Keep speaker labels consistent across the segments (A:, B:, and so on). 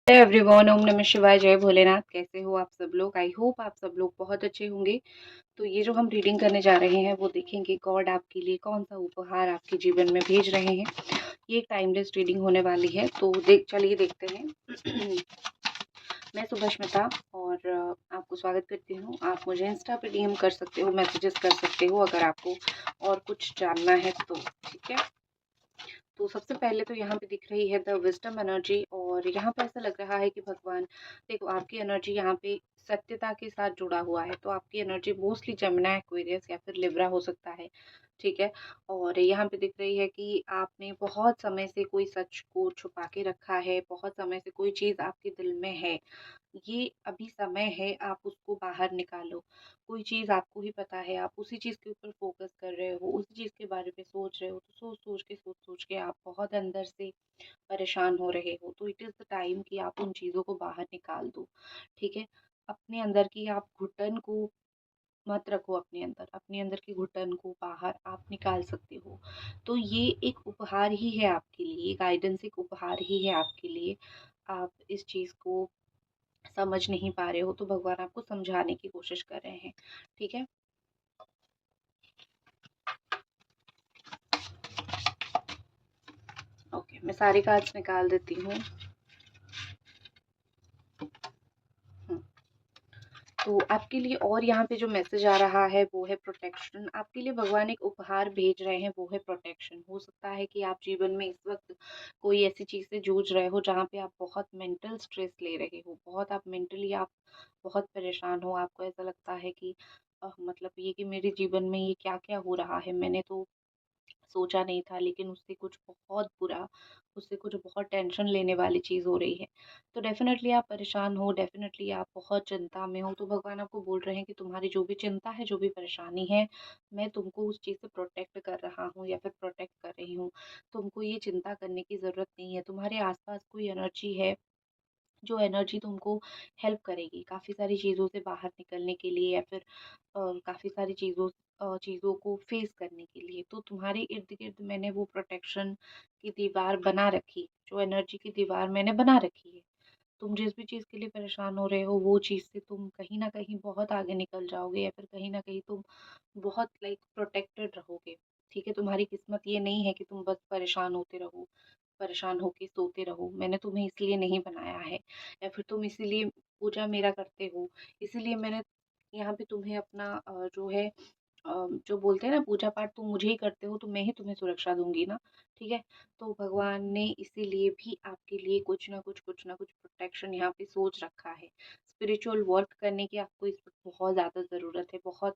A: Everyone, ओम नमः शिवाय, जय भोलेनाथ। कैसे हो आप सब लोग? आई होप आप सब लोग बहुत अच्छे होंगे। तो ये जो हम रीडिंग करने जा रहे हैं वो देखेंगे गॉड आपके लिए कौन सा उपहार आपके जीवन में भेज रहे हैं। ये एक टाइमलेस रीडिंग होने वाली है, तो चलिए देखते हैं। मैं सुभस्मिता और आपको स्वागत करती हूँ। आप मुझे इंस्टा पे डीएम कर सकते हो, मैसेजेस कर सकते हो अगर आपको और कुछ जानना है तो। ठीक है, तो सबसे पहले तो यहाँ पे दिख रही है द विजडम एनर्जी, और यहाँ पे ऐसा लग रहा है कि भगवान, देखो आपकी एनर्जी यहाँ पे सत्यता के साथ जुड़ा हुआ है, तो आपकी एनर्जी मोस्टली जमुना, एक्वेरियस या फिर लिब्रा हो सकता है। ठीक है, और यहाँ पे दिख रही है कि आपने बहुत समय से कोई सच को छुपा के रखा है, बहुत समय से कोई चीज़ आपके दिल में है। ये अभी समय है, आप उसको बाहर निकालो। कोई चीज़ आपको ही पता है, आप उसी चीज़ के ऊपर फ़ोकस कर रहे हो, उसी चीज़ के बारे में सोच रहे हो, तो सोच-सोच के आप बहुत अंदर से परेशान हो रहे हो। तो इट इज़ द टाइम कि आप उन चीज़ों को बाहर निकाल दो। ठीक है? अपने अंदर की आप घुटन को मत रखो अपने अंदर, अपने अंदर की घुटन को बाहर आप निकाल सकते हो। तो ये एक उपहार ही है आपके लिए, गाइडेंस एक उपहार ही है आपके लिए। आप इस चीज़ को समझ नहीं पा रहे हो, तो भगवान आपको समझाने की कोशिश कर रहे हैं। ठीक है? ओके, मैं सारे कार्ड्स निकाल देती हूँ। हुँ। तो आपके लिए और यहाँ पे जो मैसेज आ रहा है वो है प्रोटेक्शन। आपके लिए भगवान एक उपहार भेज रहे हैं, वो है प्रोटेक्शन। हो सकता है कि आप जीवन में इस वक़्त कोई ऐसी चीज़ से जूझ रहे हो जहाँ पे आप बहुत मेंटल स्ट्रेस ले रहे हो, बहुत आप मेंटली आप बहुत परेशान हो। आपको ऐसा लगता है कि मतलब ये कि मेरे जीवन में ये क्या-क्या हो रहा है, मैंने तो सोचा नहीं था, लेकिन उससे कुछ बहुत बुरा, उससे कुछ बहुत टेंशन लेने वाली चीज़ हो रही है। तो डेफ़िनेटली आप परेशान हो, डेफ़िनेटली आप बहुत चिंता में हो, तो भगवान आपको बोल रहे हैं कि तुम्हारी जो भी चिंता है, जो भी परेशानी है, मैं तुमको उस चीज़ से प्रोटेक्ट कर रहा हूँ या फिर प्रोटेक्ट कर रही हूँ। तुमको ये चिंता करने की ज़रूरत नहीं है। तुम्हारे आस-पास कोई एनर्जी है जो एनर्जी तुमको हेल्प करेगी काफ़ी सारी चीज़ों से बाहर निकलने के लिए, या फिर काफ़ी सारी चीज़ों को फेस करने के लिए। तो तुम्हारे इर्द-गिर्द मैंने वो प्रोटेक्शन की दीवार बना रखी, जो एनर्जी की दीवार मैंने बना रखी है। तुम जिस भी चीज़ के लिए परेशान हो रहे हो, वो चीज़ से तुम कहीं न कहीं बहुत आगे निकल जाओगे, या फिर कहीं न कहीं तुम बहुत प्रोटेक्टेड रहोगे। ठीक है? तुम्हारी किस्मत ये नहीं है कि तुम बस परेशान होते रहो, परेशान होके सोते रहो। मैंने तुम्हें इसलिए नहीं बनाया है, या फिर तुम इसीलिए पूजा मेरा करते हो, इसीलिए मैंने यहाँ पे तुम्हें अपना जो है जो बोलते हैं ना, पूजा पाठ तुम मुझे ही करते हो, तो मैं ही तुम्हें सुरक्षा दूँगी ना। ठीक है? तो भगवान ने इसीलिए भी आपके लिए कुछ ना कुछ प्रोटेक्शन यहाँ पे सोच रखा है। स्पिरिचुअल वर्क करने की आपको इस वक़्त बहुत ज़्यादा ज़रूरत है, बहुत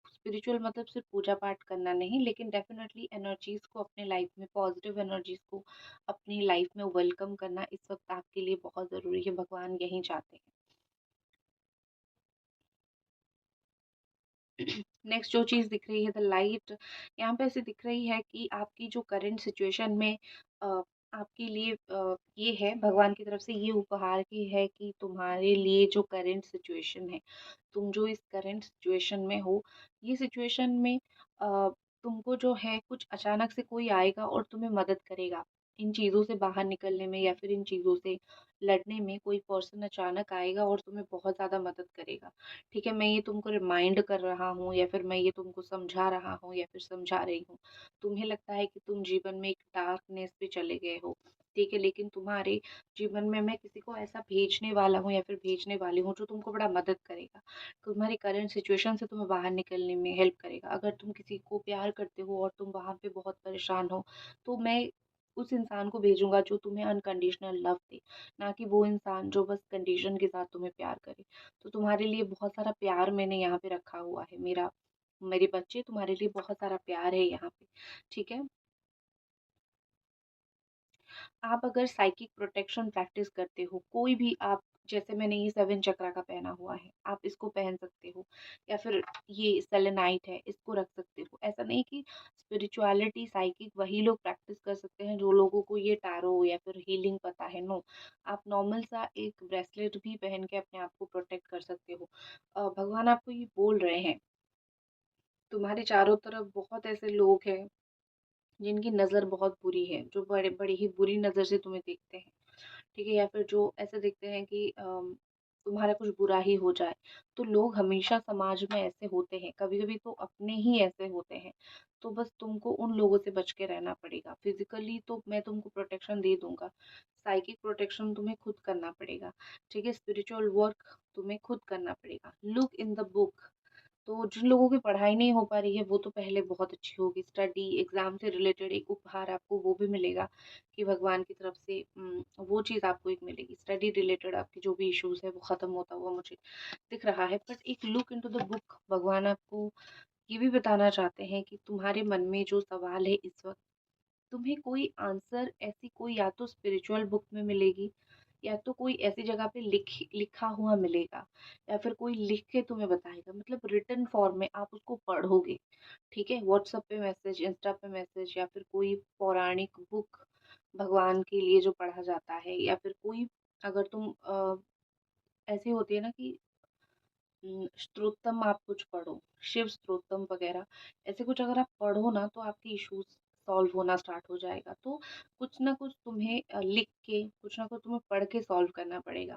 A: स्पिरिचुअल मतलब सिर्फ़ पूजा पाठ करना नहीं, लेकिन डेफ़िनेटली एनर्जीज़ को अपने लाइफ़ में, पॉज़िटिव एनर्जीज़ को अपनी लाइफ़ में वेलकम करना इस वक़्त आपके लिए बहुत ज़रूरी है, भगवान यही चाहते हैं। नेक्स्ट जो चीज़ दिख रही है द लाइट, यहाँ पे ऐसे दिख रही है कि आपकी जो करंट सिचुएशन में आपके लिए ये है भगवान की तरफ से ये उपहार की है कि तुम्हारे लिए जो करंट सिचुएशन है, तुम जो इस करंट सिचुएशन में हो, ये सिचुएशन में तुमको जो है कुछ अचानक से कोई आएगा और तुम्हें मदद करेगा। इन चीज़ों से बाहर निकलने में, या फिर इन चीज़ों से लड़ने में कोई पर्सन अचानक आएगा और तुम्हें बहुत ज़्यादा मदद करेगा। ठीक है, मैं ये तुमको रिमाइंड कर रहा हूँ, या फिर मैं ये तुमको समझा रहा हूँ, या फिर समझा रही हूँ। तुम्हें लगता है कि तुम जीवन में एक डार्कनेस पे चले गए हो, ठीक है, लेकिन तुम्हारे जीवन में मैं किसी को ऐसा भेजने वाला हूँ या फिर भेजने वाली हूँ जो तुमको बड़ा मदद करेगा। तुम्हारी करंट सिचुएशन से तुम्हें बाहर निकलने में हेल्प करेगा। अगर तुम किसी को प्यार करते हो और तुम वहाँ पे बहुत परेशान हो, तो मैं उस इंसान को भेजूँगा जो तुम्हें अनकंडीशनल लव दे, ना कि वो इंसान जो बस कंडीशन के साथ तुम्हें प्यार करे। तो तुम्हारे लिए बहुत सारा प्यार मैंने यहाँ पे रखा हुआ है। मेरे बच्चे, तुम्हारे लिए बहुत सारा प्यार है यहाँ पे। ठीक है? आप अगर साइकिक प्रोटेक्शन प्रैक्टिस करते हो, कोई भी आप, जैसे मैंने ये 7 चक्रा का पहना हुआ है, आप इसको पहन सकते हो, या फिर ये सेलेनाइट है, इसको रख सकते हो। ऐसा नहीं कि स्पिरिचुअलिटी, साइकिक वही लोग प्रैक्टिस कर सकते हैं जो लोगों को ये टैरो या फिर हीलिंग पता है, नो। आप नॉर्मल सा एक ब्रेसलेट भी पहन के अपने आप को प्रोटेक्ट कर सकते हो। भगवान आपको ये बोल रहे हैं, तुम्हारे चारों तरफ बहुत ऐसे लोग हैं जिनकी नज़र बहुत बुरी है, जो बड़ी ही बुरी नज़र से तुम्हें देखते हैं। ठीक है? या फिर जो ऐसे देखते हैं कि तुम्हारा कुछ बुरा ही हो जाए। तो लोग हमेशा समाज में ऐसे होते हैं, कभी-कभी तो अपने ही ऐसे होते हैं। तो बस तुमको उन लोगों से बच के रहना पड़ेगा। फिज़िकली तो मैं तुमको प्रोटेक्शन दे दूँगा, साइकिक प्रोटेक्शन तुम्हें खुद करना पड़ेगा, ठीक है? स्पिरिचुअल वर्क तुम्हें खुद करना पड़ेगा। Look in the book. तो जिन लोगों की पढ़ाई नहीं हो पा रही है वो तो पहले बहुत अच्छी होगी, स्टडी एग्जाम से रिलेटेड एक उपहार आपको वो भी मिलेगा कि भगवान की तरफ से वो चीज़ आपको एक मिलेगी, स्टडी रिलेटेड आपकी जो भी इश्यूज है वो खत्म होता हुआ मुझे दिख रहा है। बट एक लुक इनटू द बुक, भगवान आपको ये भी बताना चाहते हैं कि तुम्हारे मन में जो सवाल है इस वक्त, तुम्हें कोई आंसर ऐसी कोई या तो स्पिरिचुअल बुक में मिलेगी, या तो कोई ऐसी जगह पे लिखा हुआ मिलेगा, या फिर कोई लिख के तुम्हें बताएगा, मतलब रिटन फॉर्म में आप उसको पढ़ोगे, ठीक है? व्हाट्सएप पे मैसेज, इंस्टा पे मैसेज, या फिर कोई पौराणिक बुक भगवान के लिए जो पढ़ा जाता है, या फिर कोई, अगर तुम ऐसी होती है ना कि स्त्रोतम आप कुछ पढ़ो, शिव स्त्रोतम वगैरह, ऐसे कुछ अगर आप पढ़ो ना तो आपके इश्यूज सॉल्व होना स्टार्ट हो जाएगा। तो कुछ ना कुछ तुम्हें लिख के, कुछ ना कुछ तुम्हें पढ़ के सॉल्व करना पड़ेगा।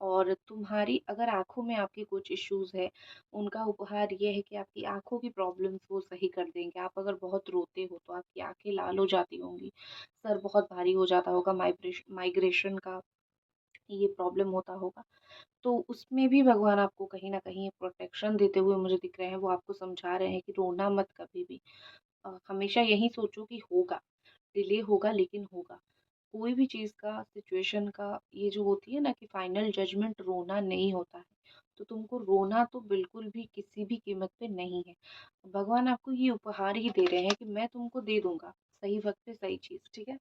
A: और तुम्हारी अगर आँखों में आपकी कुछ इश्यूज है, उनका उपहार ये है कि आपकी आँखों की प्रॉब्लम्स वो सही कर देंगे। आप अगर बहुत रोते हो तो आपकी आँखें लाल हो जाती होंगी, सर बहुत भारी हो जाता होगा, माइग्रेशन का ये प्रॉब्लम होता होगा, तो उसमें भी भगवान आपको कहीं न कहीं प्रोटेक्शन देते हुए मुझे दिख रहे हैं। वो आपको समझा रहे हैं कि रोना मत कभी भी। हमेशा यही सोचो कि होगा, डिले होगा लेकिन होगा। कोई भी चीज़ का, सिचुएशन का ये जो होती है ना कि फाइनल जजमेंट रोना नहीं होता है। तो तुमको रोना तो बिल्कुल भी किसी भी कीमत पे नहीं है। भगवान आपको ये उपहार ही दे रहे हैं कि मैं तुमको दे दूँगा, सही वक़्त पे सही चीज़, ठीक है?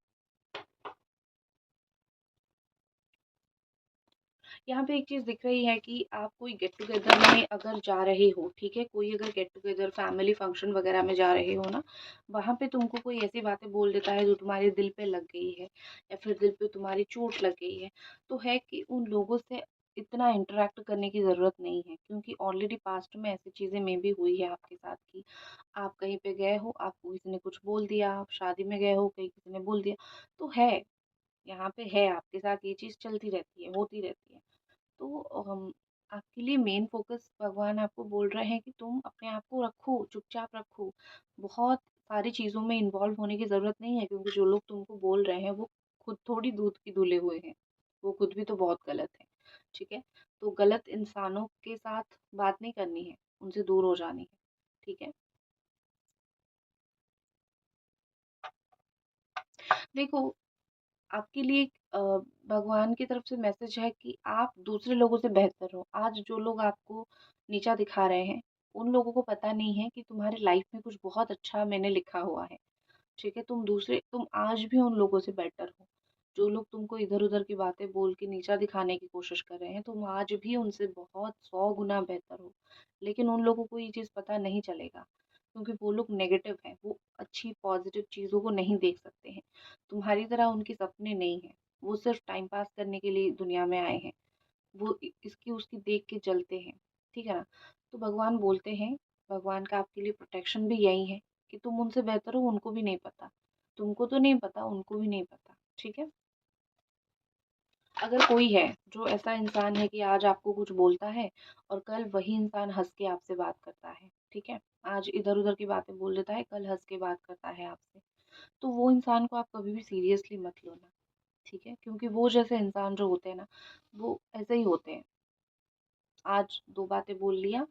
A: यहाँ पे एक चीज़ दिख रही है कि आप कोई गेट टुगेदर में अगर जा रहे हो, ठीक है? कोई अगर गेट टुगेदर फैमिली फंक्शन वगैरह में जा रहे हो ना, वहाँ पे तुमको कोई ऐसी बातें बोल देता है जो तुम्हारे दिल पे लग गई है, या फिर दिल पे तुम्हारी चोट लग गई है, तो है कि उन लोगों से इतना इंटरेक्ट करने की ज़रूरत नहीं है, क्योंकि ऑलरेडी पास्ट में ऐसी चीज़ें मे बी हुई है आपके साथ कि आप कहीं पे गए हो, आपको किसी ने कुछ बोल दिया, आप शादी में गए हो, कहीं किसी ने बोल दिया, तो है, यहाँ पे है आपके साथ ये चीज़ चलती रहती है, होती रहती है। तो आपके लिए मेन फ़ोकस भगवान आपको बोल रहे हैं कि तुम अपने आप को रखो, चुपचाप रखो। बहुत सारी चीज़ों में इन्वॉल्व होने की ज़रूरत नहीं है, क्योंकि जो लोग तुमको बोल रहे हैं वो खुद थोड़ी दूध की धुले हुए हैं। वो खुद भी तो बहुत गलत है, ठीक है? तो गलत इंसानों के साथ बात नहीं करनी है, उनसे दूर हो जानी है, ठीक है? देखो, आपके लिए भगवान की तरफ से मैसेज है कि आप दूसरे लोगों से बेहतर हो। आज जो लोग आपको नीचा दिखा रहे हैं, उन लोगों को पता नहीं है कि तुम्हारी लाइफ में कुछ बहुत अच्छा मैंने लिखा हुआ है। ठीक है? तुम आज भी उन लोगों से बेटर हो। जो लोग तुमको इधर-उधर की बातें बोल के नीचा दिखाने की कोशिश कर रहे हैं, तुम आज भी उनसे बहुत 100 गुना बेहतर हो। लेकिन उन लोगों को ये चीज़ पता नहीं चलेगा, क्योंकि वो लोग नेगेटिव हैं, वो अच्छी पॉजिटिव चीज़ों को नहीं देख सकते हैं। तुम्हारी तरह उनके सपने नहीं हैं, वो सिर्फ टाइम पास करने के लिए दुनिया में आए हैं। वो इसकी उसकी देख के जलते हैं, ठीक है ना? तो भगवान बोलते हैं, भगवान का आपके लिए प्रोटेक्शन भी यही है कि तुम उनसे बेहतर हो, उनको भी नहीं पता। तुमको तो नहीं पता, उनको भी नहीं पता, ठीक है? अगर कोई है जो ऐसा इंसान है कि आज आपको कुछ बोलता है और कल वही इंसान हंस के आपसे बात करता है, ठीक है? आज इधर उधर की बातें बोल देता है, कल हंस के बात करता है आपसे, तो वो इंसान को आप कभी भी सीरियसली मत लो ना, ठीक है? क्योंकि वो जैसे इंसान जो होते हैं ना, वो ऐसे ही होते हैं। आज 2 बातें बोल लिया,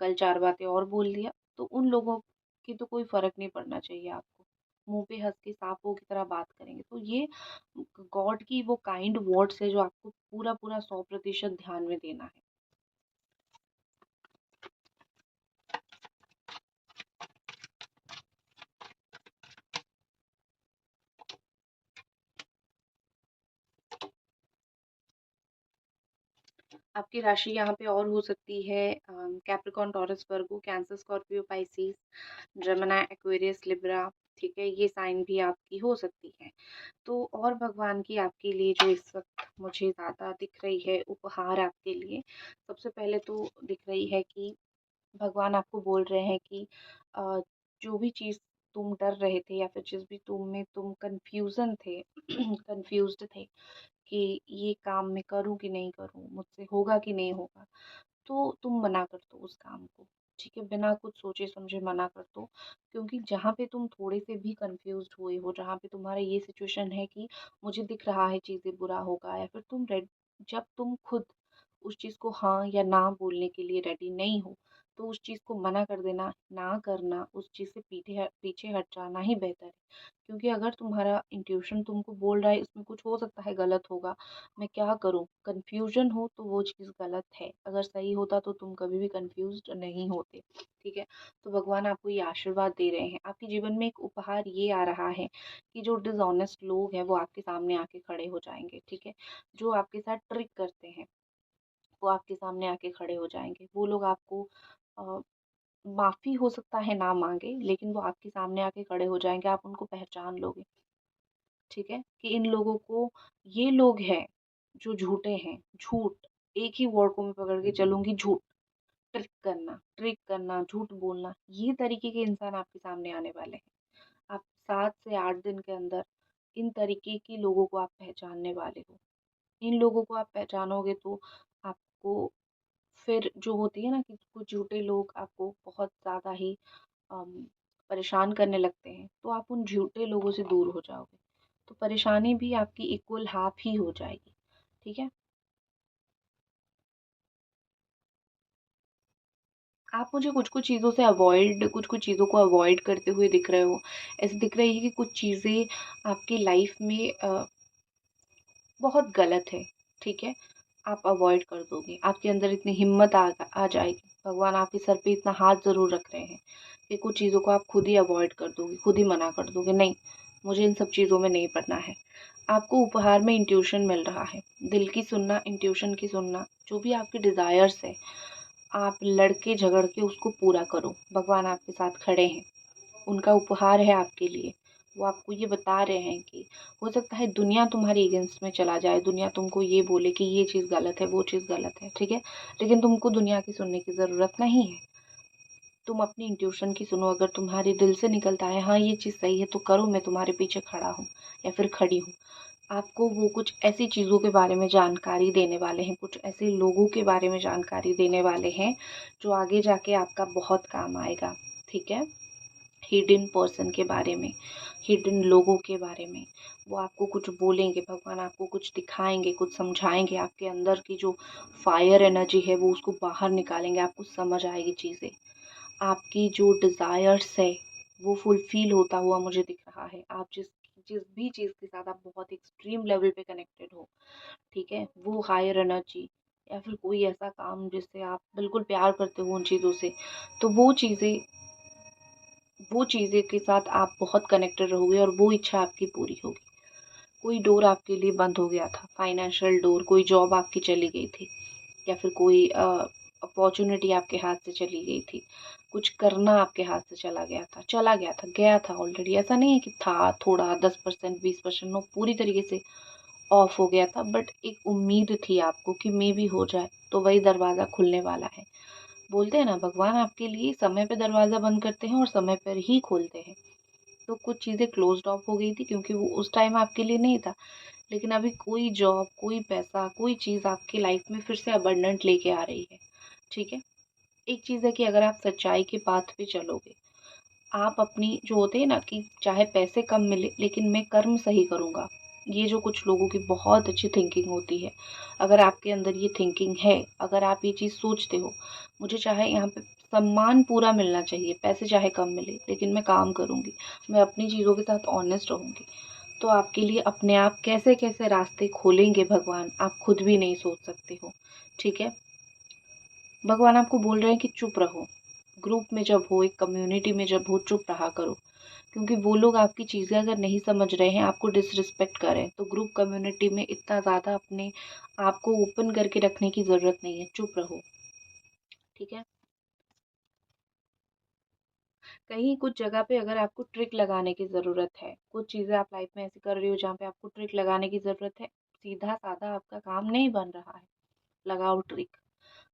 A: कल 4 बातें और बोल दिया, तो उन लोगों की तो कोई फ़र्क नहीं पड़ना चाहिए आपको। मुँह पे हँस के सांपों की तरह बात करेंगे। तो ये गॉड की वो काइंड वर्ड्स है जो आपको पूरा-पूरा 100% ध्यान में देना है। आपकी राशि यहाँ पे और हो सकती है Capricorn, Taurus, Virgo, Cancer, Scorpio, Pisces, Gemini, Aquarius, Libra, ठीक है? ये साइन भी आपकी हो सकती है। तो और भगवान की आपके लिए जो इस वक़्त मुझे ज़्यादा दिख रही है उपहार आपके लिए, सबसे पहले तो दिख रही है कि भगवान आपको बोल रहे हैं कि अ, जो भी चीज़ तुम डर रहे थे, या फिर जिस भी तुम में तुम कन्फ्यूज़न थे कन्फ्यूज़्ड थे, कि ये काम मैं करूँ कि नहीं करूँ, मुझसे होगा कि नहीं होगा, तो तुम मना कर दो उस काम को, ठीक है? बिना कुछ सोचे-समझे मना कर दो, क्योंकि जहाँ पे तुम थोड़े से भी कन्फ्यूज़्ड हुए हो, जहाँ पे तुम्हारा ये सिचुएशन है कि मुझे दिख रहा है चीज़ें बुरा होगा, या फिर जब तुम खुद उस चीज़ को हाँ या ना बोलने के लिए रेडी नहीं हो, तो उस चीज़ को मना कर देना, ना करना, उस चीज़ से पीछे हट जाना ही बेहतर है। क्योंकि अगर तुम्हारा इंट्यूशन तुमको बोल रहा है इसमें कुछ हो सकता है गलत होगा, मैं क्या करूँ? कन्फ्यूज़न हो तो वो चीज़ गलत है, अगर सही होता तो तुम कभी भी कन्फ्यूज़्ड नहीं होते, ठीक है? तो भगवान आपको ये आशीर्वाद दे रहे हैं, आपके जीवन में एक उपहार ये आ रहा है कि जो डिसऑनेस्ट लोग हैं वो आपके सामने आके खड़े हो जाएँगे, ठीक है? जो आपके साथ ट्रिक करते हैं, वो आपके सामने आके खड़े हो जाएँगे। वो लोग आपको अ, माफ़ी हो सकता है ना माँगे, लेकिन वो आपके सामने आके खड़े हो जाएँगे, आप उनको पहचान लोगे, ठीक है? कि इन लोगों को ये लोग हैं जो झूठे हैं, झूठ, एक ही वर्ड को मैं पकड़ के चलूँगी, झूठ, ट्रिक करना, झूठ बोलना, ये तरीके के इंसान आपके सामने आने वाले हैं। आप 7 से 8 दिन के अंदर इन तरीके के लोगों को आप पहचानने वाले हो। इन लोगों को आप पहचानोगे तो आपको फिर जो होती है ना कि कुछ झूठे लोग आपको बहुत ज़्यादा ही अम, परेशान करने लगते हैं, तो आप उन झूठे लोगों से दूर हो जाओगे। तो परेशानी भी आपकी इक्वल हाफ ही हो जाएगी, ठीक है? आप मुझे कुछ-कुछ चीज़ों से कुछ-कुछ चीज़ों को अवॉइड करते हुए दिख रहे हो। ऐसे दिख रही है कि कुछ चीज़ें आपकी लाइफ़ में बहुत गलत है, ठीक है? आप अवॉइड कर दोगे, आपके अंदर इतनी हिम्मत आ जाएगी, भगवान आपके सर पे इतना हाथ ज़रूर रख रहे हैं कि कुछ चीज़ों को आप खुद ही अवॉइड कर दोगे, खुद ही मना कर दोगे, नहीं, मुझे इन सब चीज़ों में नहीं पड़ना है। आपको उपहार में इंट्यूशन मिल रहा है, दिल की सुनना, इंट्यूशन की सुनना, जो भी आपके डिज़ायर्स है, आप लड़ के झगड़ के उसको पूरा करो, भगवान आपके साथ खड़े हैं। उनका उपहार है आपके लिए। वो आपको ये बता रहे हैं कि हो सकता है दुनिया तुम्हारे अगेंस्ट में चला जाए, दुनिया तुमको ये बोले कि ये चीज़ गलत है, वो चीज़ गलत है, ठीक है? लेकिन तुमको दुनिया की सुनने की ज़रूरत नहीं है। तुम अपनी इंट्यूशन की सुनो, अगर तुम्हारे दिल से निकलता है हाँ, ये चीज़ सही है तो करो, मैं तुम्हारे पीछे खड़ा हूँ या फिर खड़ी हूँ। आपको वो कुछ ऐसी चीज़ों के बारे में जानकारी देने वाले हैं, कुछ ऐसे लोगों के बारे में जानकारी देने वाले हैं, जो आगे जाके आपका बहुत काम आएगा, ठीक है? हिडन पर्सन के बारे में, हिडन लोगों के बारे में। वो आपको कुछ बोलेंगे, भगवान आपको कुछ दिखाएँगे, कुछ समझाएँगे, आपके अंदर की जो फायर एनर्जी है वो उसको बाहर निकालेंगे, आपको समझ आएगी चीज़ें। आपकी जो डिज़ायर्स है, वो फुलफ़िल होता हुआ मुझे दिख रहा है। आप जिस जिस भी चीज़ के साथ आप बहुत एक्सट्रीम लेवल पे कनेक्टेड हो, ठीक है? वो हायर एनर्जी या फिर कोई ऐसा काम जिससे आप बिल्कुल प्यार करते हो उन चीज़ों से, तो वो चीज़ें के साथ आप बहुत कनेक्टेड रहोगे और वो इच्छा आपकी पूरी होगी। कोई डोर आपके लिए बंद हो गया था, फाइनेंशियल डोर, कोई जॉब आपकी चली गई थी या फिर कोई अपॉर्च्युनिटी आपके हाथ से चली गई थी। कुछ करना आपके हाथ से गया था ऑलरेडी। ऐसा नहीं है कि था थोड़ा 10% 20% नो, पूरी तरीके से ऑफ हो गया था, बट एक उम्मीद थी आपको कि मे बी हो जाए, तो वही दरवाज़ा खुलने वाला है। बोलते हैं ना भगवान आपके लिए समय पे दरवाज़ा बंद करते हैं और समय पर ही खोलते हैं। तो कुछ चीज़ें क्लोज़्ड ऑफ हो गई थी क्योंकि वो उस टाइम आपके लिए नहीं था। लेकिन अभी कोई जॉब, कोई पैसा, कोई चीज़ आपकी लाइफ़ में फिर से अबंडेंट लेके आ रही है, ठीक है? एक चीज़ है कि अगर आप सच्चाई के पाथ पे चलोगे, आप अपनी जो होते हैं ना कि चाहे पैसे कम मिले लेकिन मैं कर्म सही करूँगा। ये जो कुछ लोगों की बहुत अच्छी थिंकिंग होती है। अगर आपके अंदर ये थिंकिंग है, अगर आप ये चीज़ सोचते हो, मुझे चाहे यहाँ पे सम्मान पूरा मिलना चाहिए, पैसे चाहे कम मिले, लेकिन मैं काम करूँगी। मैं अपनी चीज़ों के साथ ऑनेस्ट रहूँगी। तो आपके लिए अपने आप कैसे-कैसे रास्ते खोलेंगे भगवान, आप खुद भी नहीं सोच सकते हो, ठीक है? भगवान आपको बोल रहे हैं कि चुप रहो। ग्रुप में जब हो, एक कम्युनिटी में जब हो, चुप रहा करो। क्योंकि वो लोग आपकी चीज़ें अगर नहीं समझ रहे हैं, आपको डिसरिस्पेक्ट कर रहे हैं, तो ग्रुप कम्युनिटी में इतना ज़्यादा अपने आप को ओपन करके रखने की ज़रूरत नहीं है, चुप रहो, ठीक है? कहीं कुछ जगह पे अगर आपको ट्रिक लगाने की ज़रूरत है, कुछ चीज़ें आप लाइफ में ऐसी कर रही हो जहाँ पे आपको ट्रिक लगाने की ज़रूरत है, सीधा-साधा आपका काम नहीं बन रहा है, लगाओ ट्रिक,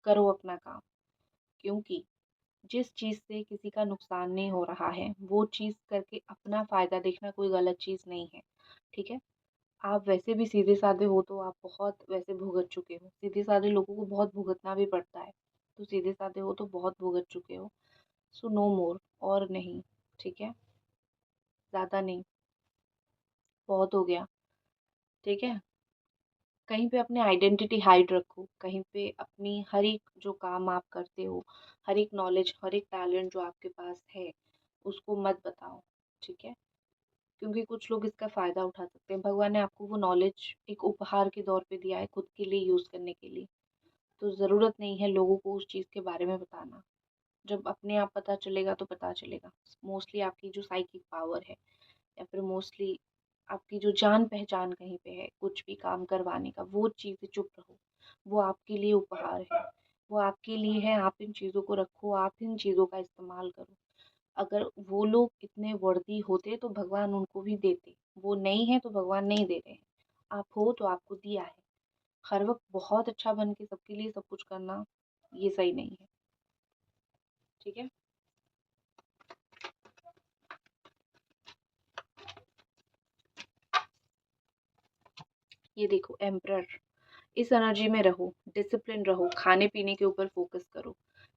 A: करो अपना काम। क्योंकि जिस चीज़ से किसी का नुकसान नहीं हो रहा है, वो चीज़ करके अपना फ़ायदा देखना कोई गलत चीज़ नहीं है, ठीक है? आप वैसे भी सीधे साधे हो तो आप बहुत वैसे भुगत चुके हो, सीधे साधे लोगों को बहुत भुगतना भी पड़ता है, तो सीधे साधे हो तो बहुत भुगत चुके हो। सो नो मोर, और नहीं, ठीक है, ज़्यादा नहीं, बहुत हो गया, ठीक है। कहीं पे अपनी आइडेंटिटी हाइड रखो, कहीं पे अपनी हर एक जो काम आप करते हो, हर एक नॉलेज, हर एक टैलेंट जो आपके पास है, उसको मत बताओ, ठीक है। क्योंकि कुछ लोग इसका फ़ायदा उठा सकते हैं। भगवान ने आपको वो नॉलेज एक उपहार के तौर पे दिया है खुद के लिए यूज़ करने के लिए, तो ज़रूरत नहीं है लोगों को उस चीज़ के बारे में बताना। जब अपने आप पता चलेगा तो पता चलेगा। मोस्टली आपकी जो साइकिक पावर है, या फिर मोस्टली आपकी जो जान पहचान कहीं पे है कुछ भी काम करवाने का, वो चीज़ें चुप रहो, वो आपके लिए उपहार है, वो आपके लिए है। आप इन चीज़ों को रखो, आप इन चीज़ों का इस्तेमाल करो। अगर वो लोग इतने वर्दी होते तो भगवान उनको भी देते, वो नहीं है तो भगवान नहीं दे रहे हैं। आप हो तो आपको दिया है। हर वक्त बहुत अच्छा बन के सबके लिए सब कुछ करना, ये सही नहीं है, ठीक है। ये देखो एम्परर, इस एनर्जी में रहो, डिसिप्लिन रहो, खाने पीने के ऊपर फोकस करो।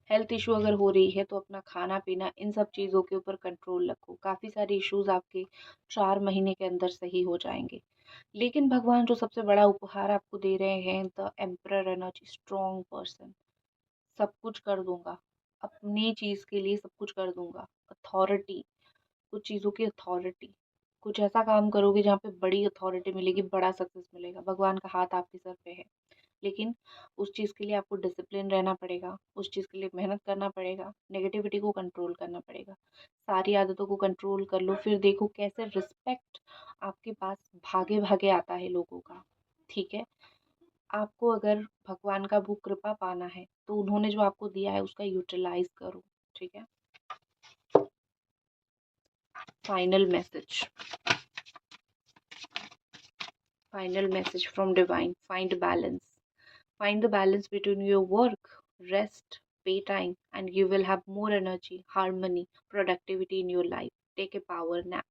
A: हेल्थ इशू अगर हो रही है तो अपना खाना पीना इन सब चीज़ों के ऊपर कंट्रोल रखो। काफ़ी सारे इश्यूज आपके 4 महीने के अंदर सही हो जाएंगे। लेकिन भगवान जो सबसे बड़ा उपहार आपको दे रहे हैं, the emperor energy, strong person, सब कुछ कर दूंगा, अपनी चीज़ के लिए सब कुछ कर दूंगा। अथॉरिटी, कुछ चीज़ों की अथॉरिटी, कुछ ऐसा काम करोगे जहाँ पे बड़ी अथॉरिटी मिलेगी, बड़ा सक्सेस मिलेगा। भगवान का हाथ आपके सर पे है, लेकिन उस चीज़ के लिए आपको डिसिप्लिन रहना पड़ेगा, उस चीज़ के लिए मेहनत करना पड़ेगा, नेगेटिविटी को कंट्रोल करना पड़ेगा। सारी आदतों को कंट्रोल कर लो, फिर देखो कैसे रिस्पेक्ट आपके पास भागे भागे आता है लोगों का, ठीक है। आपको अगर भगवान का वो कृपा पाना है तो उन्होंने जो आपको दिया है उसका यूटिलाइज करो, ठीक है। Final message, final message from divine, find balance, find the balance between your work, rest, pay time, and you will have more energy, harmony, productivity in your life. Take a power nap.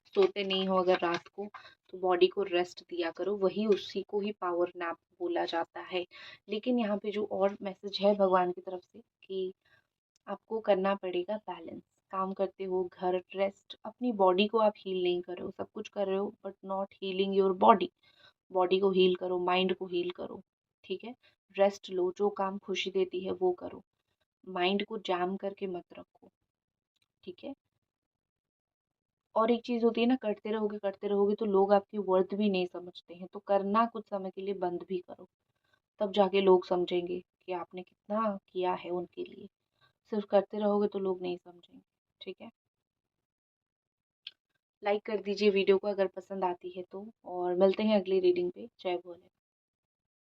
A: सोते नहीं हो अगर रात को तो body को rest दिया करो, वही उसी को ही पावर नैप बोला जाता है। लेकिन यहाँ पे जो और मैसेज है भगवान की तरफ से कि आपको करना पड़ेगा बैलेंस। काम करते हो, घर, रेस्ट, अपनी बॉडी को आप हील नहीं कर रहे हो, सब कुछ कर रहे हो but not healing your body. Body को हील करो, माइंड को हील करो, ठीक है। रेस्ट लो, जो काम खुशी देती है वो करो, माइंड को जैम करके मत रखो, ठीक है। और एक चीज होती है ना, करते रहोगे तो लोग आपकी वर्थ भी नहीं समझते हैं, तो करना कुछ समय के लिए बंद भी करो, तब जाके लोग समझेंगे कि आपने कितना किया है उनके लिए। सिर्फ करते रहोगे तो लोग नहीं समझेंगे, ठीक है। लाइक कर दीजिए वीडियो को अगर पसंद आती है तो, और मिलते हैं अगली रीडिंग पे। जय भोले।